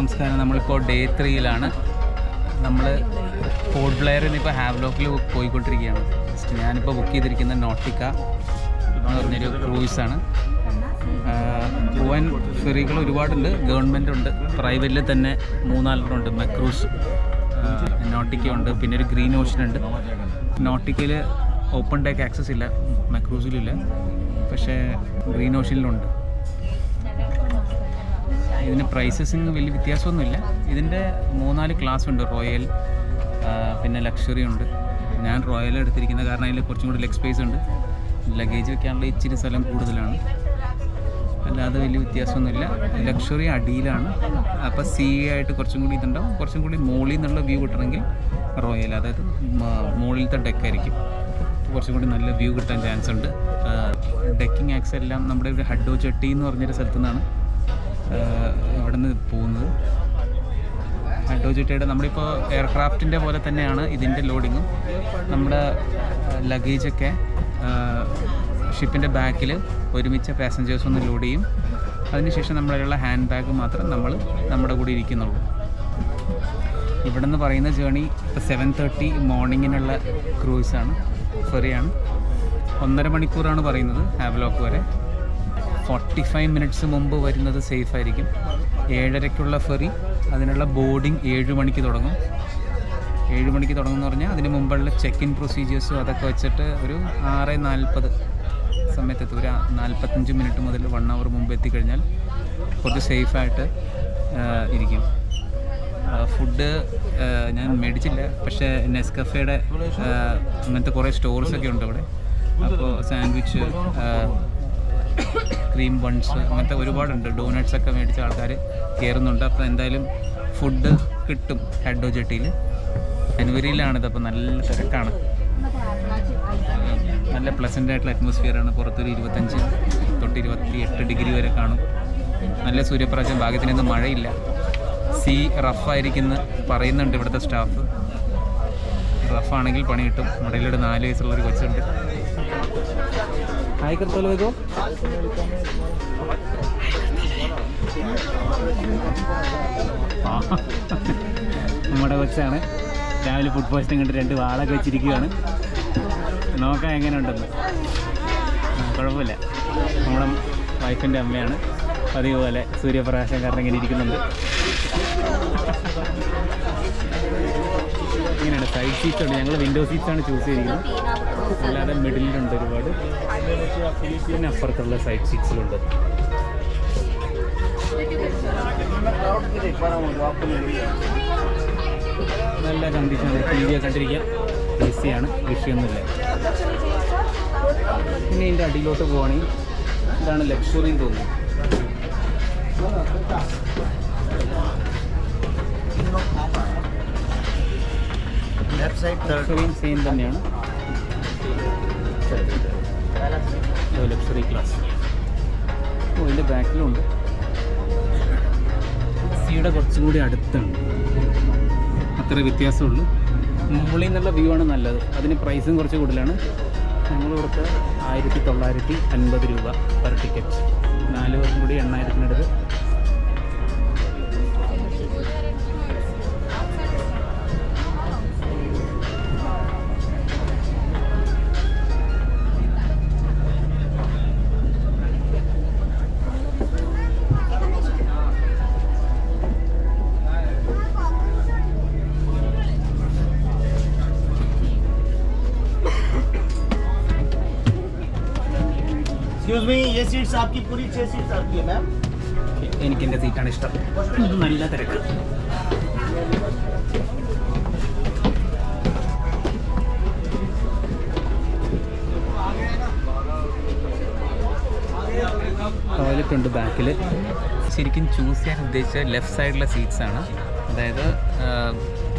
നമസ്കാരം. നമ്മളിപ്പോൾ ഡേ 3 നമ്മൾ പോർട്ട് ബ്ലെയറിൽ നിന്ന് ഇപ്പോൾ ഹാവ്ലോക്കിൽ പോയിക്കൊണ്ടിരിക്കുകയാണ്. ജസ്റ്റ് ഞാനിപ്പോൾ ബുക്ക് ചെയ്തിരിക്കുന്ന നോട്ടിക്ക എന്ന് പറഞ്ഞൊരു ക്രൂയിസാണ്. പോവാൻ ഫെറികൾ ഒരുപാടുണ്ട്, ഗവൺമെൻറ് ഉണ്ട്, പ്രൈവറ്റിൽ തന്നെ 3-4 മക്രൂസ്, നോട്ടിക്ക ഉണ്ട്, പിന്നെ ഒരു ഗ്രീൻ ഓഷൻ ഉണ്ട്. നോട്ടിക്കയിൽ ഓപ്പൺ ഡേക്ക് ആക്സസ് ഇല്ല, മക്രൂസിലില്ല, പക്ഷേ ഗ്രീൻ ഓഷനിലുണ്ട്. ഇതിന് പ്രൈസസിന് വലിയ വ്യത്യാസമൊന്നുമില്ല. ഇതിൻ്റെ 3-4 ക്ലാസ് ഉണ്ട്, റോയൽ, പിന്നെ ലക്ഷറി ഉണ്ട്. ഞാൻ റോയൽ എടുത്തിരിക്കുന്നത് കാരണം അതിൽ കുറച്ചും കൂടി ലെഗ് സ്പേസ് ഉണ്ട്, ലഗേജ് വെക്കാനുള്ള ഇച്ചിരി സ്ഥലം കൂടുതലാണ്. അല്ലാതെ വലിയ വ്യത്യാസമൊന്നുമില്ല. ലക്ഷറി അടിയിലാണ്, അപ്പോൾ സീ ആയിട്ട് കുറച്ചും കൂടി ഇതുണ്ടാവും. കുറച്ചും കൂടി മുകളിൽ നിന്നുള്ള വ്യൂ കിട്ടണമെങ്കിൽ റോയൽ, അതായത് മുകളിലത്തെ ഡെക്കായിരിക്കും, കുറച്ചും കൂടി നല്ല വ്യൂ കിട്ടാൻ ചാൻസ് ഉണ്ട്. ഡെക്കിങ് ആക്സ് എല്ലാം നമ്മുടെ ഒരു ഹഡോ ചെട്ടി എന്ന് പറഞ്ഞൊരു സ്ഥലത്തു നിന്നാണ് ഇവിടെ നിന്ന് പോകുന്നത്. ഹഡോ ചെട്ടിയുടെ നമ്മളിപ്പോൾ എയർക്രാഫ്റ്റിൻ്റെ പോലെ തന്നെയാണ് ഇതിൻ്റെ ലോഡിങ്ങും. നമ്മുടെ ലഗേജൊക്കെ ഷിപ്പിൻ്റെ ബാക്കിൽ ഒരുമിച്ച് പാസഞ്ചേഴ്സ് ഒന്ന് ലോഡ് ചെയ്യും. അതിനുശേഷം നമ്മളുള്ള ഹാൻഡ് ബാഗ് മാത്രം നമ്മുടെ കൂടെ ഇരിക്കുന്നുള്ളൂ. ഇവിടെ നിന്ന് പറയുന്ന ജേണി ഇപ്പോൾ 7:30 മോർണിംഗിനുള്ള ക്രൂയിസാണ്, ഫെറിയാണ്. 1.5 മണിക്കൂറാണ് പറയുന്നത് ഹാവ്ലോക്ക് വരെ. 45 മിനിറ്റ്സ് മുമ്പ് വരുന്നത് സേഫ് ആയിരിക്കും. 7:30ക്കുള്ള ഫെറി, അതിനുള്ള ബോർഡിങ് 7 മണിക്ക് തുടങ്ങും. 7 മണിക്ക് തുടങ്ങുമെന്ന് പറഞ്ഞാൽ അതിന് മുമ്പുള്ള ചെക്ക് ഇൻ പ്രൊസീജിയേഴ്സും അതൊക്കെ വെച്ചിട്ട് ഒരു 6:40 സമയത്തെത്തും. ഒരു 45 മിനിറ്റ് മുതൽ 1 അവർ മുമ്പ് എത്തിക്കഴിഞ്ഞാൽ കുറച്ച് സേഫായിട്ട് ഇരിക്കും. ഫുഡ് ഞാൻ മേടിച്ചില്ല, പക്ഷേ നെസ്കഫേയുടെ അങ്ങനത്തെ കുറേ സ്റ്റോർസൊക്കെ ഉണ്ട് ഇവിടെ. അപ്പോൾ സാൻഡ്വിച്ച്, ക്രീം ബൺസ്, അങ്ങനത്തെ ഒരുപാടുണ്ട്. ഡോനട്ട്സൊക്കെ മേടിച്ച ആൾക്കാർ കയറുന്നുണ്ട്. അപ്പോൾ എന്തായാലും ഫുഡ് കിട്ടും ഹഡോ ജെട്ടിയിൽ. ജനുവരിയിലാണിത്, അപ്പോൾ നല്ല തിരക്കാണ്. നല്ല പ്ലസൻ്റ് ആയിട്ടുള്ള അറ്റ്മോസ്ഫിയറാണ്. പുറത്തൊരു 25 തൊട്ട് 28 ഡിഗ്രി വരെ കാണും. നല്ല സൂര്യപ്രകാശം, ഭാഗ്യത്തിനൊന്നും മഴയില്ല. സീ റഫായിരിക്കുമെന്ന് പറയുന്നുണ്ട് ഇവിടുത്തെ സ്റ്റാഫ്. റഫാണെങ്കിൽ പണി കിട്ടും. മുടയിലൊരു 4 വയസ്സുള്ളൊരു കൊച്ചുണ്ട്. ഹായ് കർത്തോലോ, നമ്മുടെ കൊച്ചാണ്. രാവിലെ ഫുഡ് പോയിസണിങ് കണ്ട് 2 വാളൊക്കെ വെച്ചിരിക്കുകയാണ്. നോക്കാം എങ്ങനെ ഉണ്ടെന്ന്. കുഴപ്പമില്ല. നമ്മുടെ വൈഫിൻ്റെ അമ്മയാണ്. അതേപോലെ സൂര്യപ്രകാശം കാരണം ഇങ്ങനെ ഇരിക്കുന്നുണ്ട്. ഇങ്ങനെയാണ്. സൈഡ് സീറ്റ്സ് ഉണ്ട്. ഞങ്ങൾ വിൻഡോ സീറ്റ്സാണ് ചൂസ് ചെയ്തിരിക്കുന്നത്. അല്ലാതെ മിഡിലുണ്ട് ഒരുപാട്, പിന്നെ അപ്പുറത്തുള്ള സൈഡ് സീറ്റ്സിലുണ്ട്. നല്ല കണ്ടീഷനാണ്. TV ഒക്കെ കണ്ടിരിക്കാം. AC ആണ്, വിഷയമൊന്നുമില്ല. പിന്നെ ഇതിൻ്റെ അടിയിലോട്ട് പോവുകയാണെങ്കിൽ ഇതാണ് ലക്ഷറി എന്ന് തോന്നുന്നു. ലക്ഷറിയും സെയിം തന്നെയാണ്. Luxury class. ഇതിൻ്റെ ബാക്കിലുണ്ട്. സിയുടെ കുറച്ചും കൂടി അടുത്താണ്, അത്ര വ്യത്യാസമുള്ളൂ. മുകളിൽ നിന്നുള്ള വ്യൂ ആണ് നല്ലത്. അതിന് പ്രൈസും കുറച്ച് കൂടുതലാണ്. ഞങ്ങളിവിടുത്തെ 1950 രൂപ പെർ ടിക്കറ്റ്. 4 പേർക്കും കൂടി 8000-നടുത്ത്. Excuse me, ये सीट्स आपकी पूरी 6 सीट्स आपकी है मैम. എനിക്ക് എൻ്റെ സീറ്റാണ് ഇഷ്ടം. നല്ല തിരക്ക്. ടോയ്ലറ്റ് ഉണ്ട് ബാക്കിൽ. ശരിക്കും ചൂസ് ചെയ്യാൻ ഉദ്ദേശിച്ച ലെഫ്റ്റ് സൈഡിലെ സീറ്റ്സാണ്. അതായത്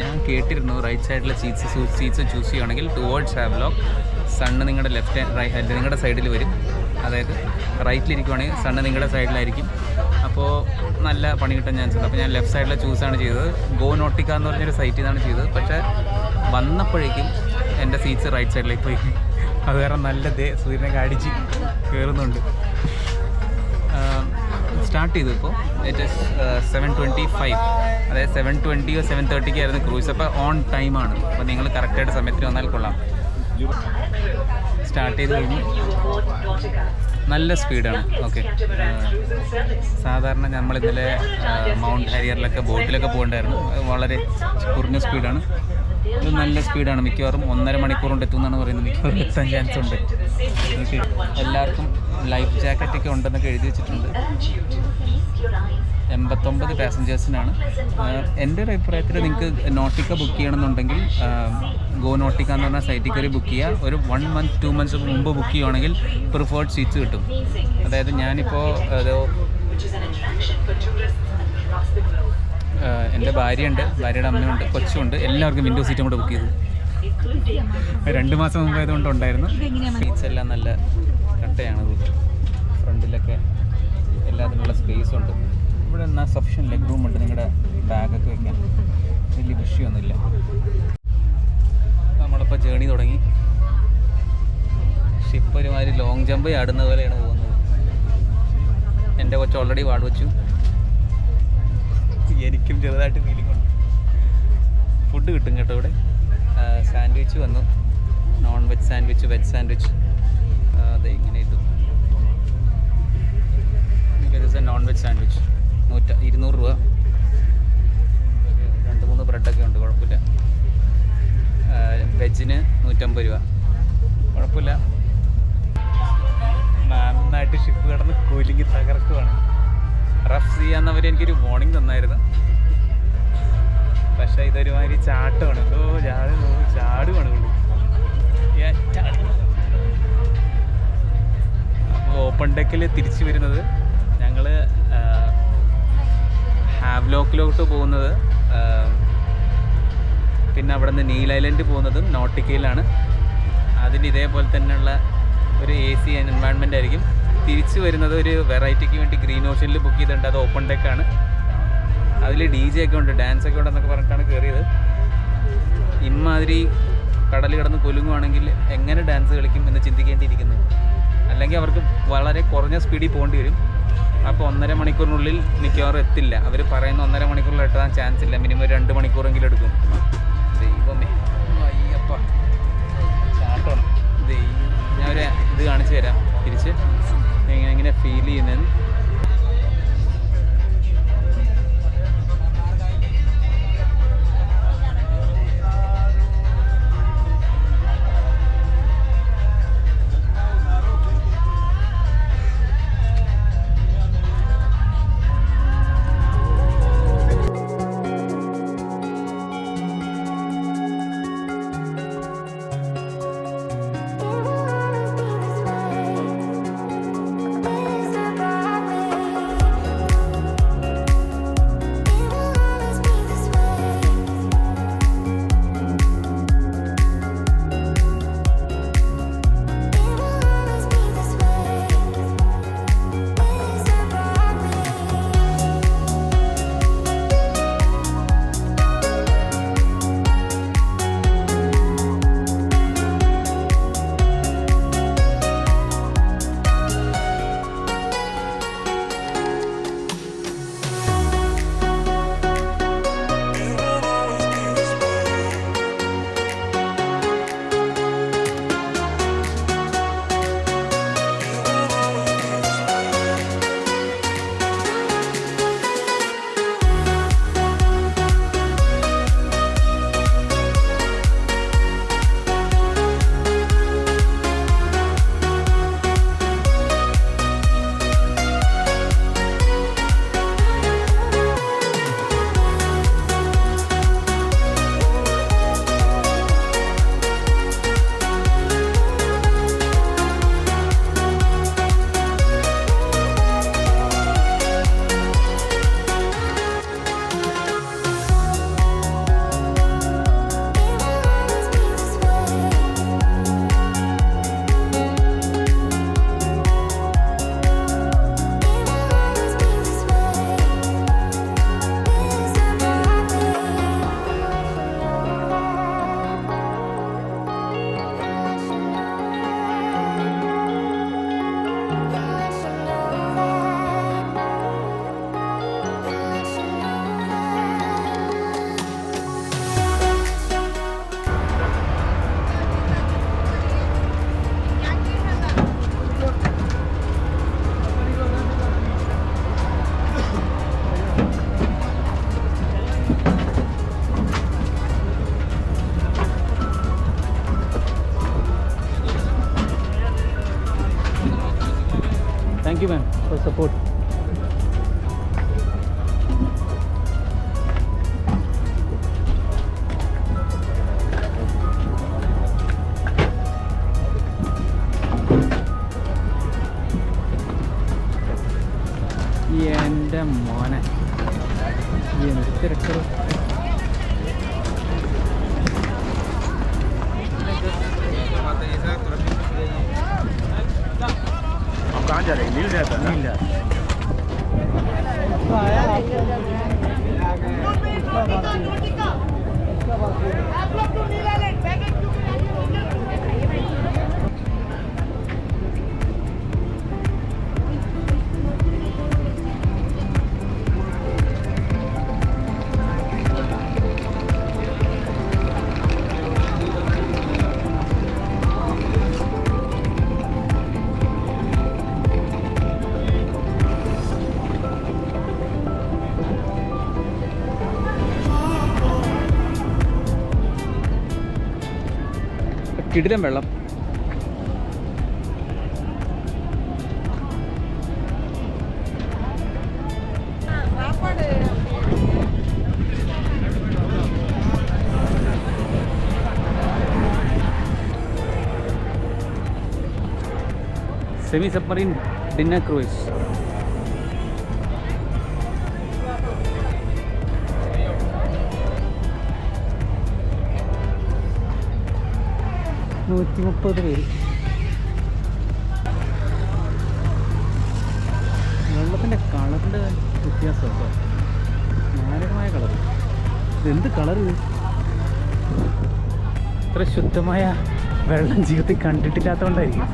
ഞാൻ കേട്ടിരുന്നു റൈറ്റ് സൈഡിലെ സീറ്റ്സ് ചൂസ് ചെയ്യുകയാണെങ്കിൽ ടുവേർഡ്സ് ഹാവ്ലോക്ക് സണ്ണ് നിങ്ങളുടെ നിങ്ങളുടെ സൈഡിൽ വരും. അതായത് റൈറ്റിലിരിക്കുവാണെങ്കിൽ സണ്ണ് നിങ്ങളുടെ സൈഡിലായിരിക്കും. അപ്പോൾ നല്ല പണി കിട്ടാൻ ചാൻസ് ഉണ്ട്. അപ്പോൾ ഞാൻ ലെഫ്റ്റ് സൈഡിലെ ചൂസാണ് ചെയ്തത്. ഗോ നോട്ടിക്ക എന്ന് പറഞ്ഞൊരു സൈറ്റിൽ നിന്നാണ് ചെയ്തത്. പക്ഷേ വന്നപ്പോഴേക്കും എൻ്റെ സീറ്റ്സ് റൈറ്റ് സൈഡിലേക്ക് പോയി. അത് കാരണം നല്ല സൂര്യനെ കാടിച്ച് കയറുന്നുണ്ട്. സ്റ്റാർട്ട് ചെയ്തു ഇപ്പോൾ. ഇറ്റ് ഇസ് 7:25, അതായത് 7:20 7:30 ആയിരുന്നു ക്രൂസ്. അപ്പോൾ ഓൺ ടൈമാണ്. അപ്പോൾ നിങ്ങൾ കറക്റ്റായിട്ട് സമയത്തിന് വന്നാൽ കൊള്ളാം. സ്റ്റാർട്ട് ചെയ്ത് കഴിഞ്ഞു. നല്ല സ്പീഡാണ്. ഓക്കെ, സാധാരണ നമ്മൾ ഇന്നലെ മൗണ്ട് ഹാരിയറിലൊക്കെ ബോട്ടിലൊക്കെ പോകണ്ടായിരുന്നു. വളരെ കുറഞ്ഞ സ്പീഡാണ്. ഇത് നല്ല സ്പീഡാണ്. മിക്കവാറും 1.5 മണിക്കൂർ കൊണ്ട് എത്തുമെന്നാണ് പറയുന്നത്. മിക്കവാറും എത്താൻ ചാൻസ് ഉണ്ട്. ഓക്കെ, എല്ലാവർക്കും ലൈഫ് ജാക്കറ്റൊക്കെ ഉണ്ടെന്നൊക്കെ എഴുതി വെച്ചിട്ടുണ്ട്. 89 പാസഞ്ചേഴ്സിനാണ്. എൻ്റെ ഒരു അഭിപ്രായത്തിൽ നിങ്ങൾക്ക് നോട്ടിക്ക ബുക്ക് ചെയ്യണമെന്നുണ്ടെങ്കിൽ ഗോ നോട്ടിക്ക എന്ന് പറഞ്ഞാൽ സൈറ്റിൽ കയറി ബുക്ക് ചെയ്യുക. ഒരു 1 month 2 months മുമ്പ് ബുക്ക് ചെയ്യുകയാണെങ്കിൽ പ്രിഫേർഡ് സീറ്റ്സ് കിട്ടും. അതായത് ഞാനിപ്പോൾ ഒരു എൻ്റെ ഭാര്യയുണ്ട്, ഭാര്യയുടെ അമ്മയുണ്ട്, കൊച്ചുണ്ട്, എല്ലാവർക്കും വിൻഡോ സീറ്റും കൂടെ ബുക്ക് ചെയ്തു. 2 മാസം മുമ്പ് ആയതുകൊണ്ട് ഉണ്ടായിരുന്നു. സീറ്റ്സ് എല്ലാം നല്ല കട്ടയാണത്. ഫ്രണ്ടിലൊക്കെ എല്ലാത്തിനുള്ള സ്പേസ് ഉണ്ട്. ഇവിടെ എന്നാൽ സഫിഷ്യൻ ലെഗ് റൂം ഉണ്ട്. നിങ്ങളുടെ ബാഗൊക്കെ വയ്ക്കാൻ വലിയ വിഷയമൊന്നുമില്ല. നമ്മളിപ്പോൾ ജേണി തുടങ്ങി. ഷിപ്പ് ഒരുമാതിരി ലോങ് ജമ്പ് ആടുന്ന പോലെയാണ് പോകുന്നത്. എൻ്റെ കൊച്ചു ഓൾറെഡി വാട് വെച്ചു. എനിക്കും ചെറുതായിട്ട് ഫീലിംഗ് ഉണ്ട്. ഫുഡ് കിട്ടും കേട്ടോ ഇവിടെ. സാൻഡ്വിച്ച് വന്നു, non veg sandwich, veg sandwich. അതെ, ഇങ്ങനെ ഇട്ടു. നോൺ വെജ് സാൻഡ്വിച്ച് 200 രൂപ. 2-3 ബ്രെഡൊക്കെ ഉണ്ട്, കുഴപ്പമില്ല. വെജിന് 150 രൂപ, കുഴപ്പമില്ല. നന്നായിട്ട് ഷിപ്പ് കിടന്ന് കൂലിങ്ങി തകർക്കുവാണ്. റഫ് ചെയ്യാന്നവർ എനിക്കൊരു വാർണിംഗ് തന്നായിരുന്നു. പക്ഷേ ഇതൊരുമാതിരി ചാട്ടമാണ്. ചാടുവാണ് പുള്ളി. അപ്പോൾ ഓപ്പൺ ഡെക്കിൽ തിരിച്ചു വരുന്നത് ഞങ്ങൾ ഹാവ്ലോക്കിലോട്ട് പോകുന്നത്, പിന്നെ അവിടെ നിന്ന് നീൽ ഐലൻഡ് പോകുന്നതും നോട്ടിക്കയിലാണ്. അതിന് ഇതേപോലെ തന്നെയുള്ള ഒരു AC എൻവയൺമെൻ്റ് ആയിരിക്കും. തിരിച്ചു വരുന്നത് ഒരു വെറൈറ്റിക്ക് വേണ്ടി ഗ്രീൻ ഓഷനിൽ ബുക്ക് ചെയ്തിട്ടുണ്ട്. അത് ഓപ്പൺ ഡെക്കാണ്. അതിൽ DJ ഒക്കെ ഉണ്ട്, ഡാൻസ് ഒക്കെ ഉണ്ടെന്നൊക്കെ പറഞ്ഞിട്ടാണ് കയറിയത്. ഇമ്മാതിരി കടൽ കിടന്ന് കൊലുങ്ങുവാണെങ്കിൽ എങ്ങനെ ഡാൻസ് കളിക്കും എന്ന് ചിന്തിക്കേണ്ടിയിരിക്കുന്നു. അല്ലെങ്കിൽ അവർക്ക് വളരെ കുറഞ്ഞ സ്പീഡിൽ പോകേണ്ടി വരും. അപ്പോൾ 1.5 മണിക്കൂറിനുള്ളിൽ മിക്കവാറും എത്തില്ല. അവർ പറയുന്ന 1.5 മണിക്കൂറിൽ എത്താൻ ചാൻസ് ഇല്ല. മിനിമം 2 മണിക്കൂറെങ്കിലും എടുക്കും. ദൈവമേ, അയ്യപ്പ ചാട്ടമാണ്. ഞാനൊരു ഇത് കാണിച്ചു തരാം തിരിച്ച് എങ്ങനെ ഫീൽ ചെയ്യുന്നത്. സപ്പോർട്ട്. എൻ്റെ മോനെ എന്ത് തിരക്ക്. आप कहाँ जा रहे हैं? मिल जाता है ना? കിടിലം വെള്ളം. Semi submarine dinner cruise. $130 പേര്. വെള്ളത്തിൻ്റെ കളറിൻ്റെ വ്യത്യാസം കേട്ടോ, മാരകമായ കളർ. ഇതെന്ത് കളറ്? ഇത്ര ശുദ്ധമായ വെള്ളം ജീവിതത്തിൽ കണ്ടിട്ടില്ലാത്തതുകൊണ്ടായിരിക്കും.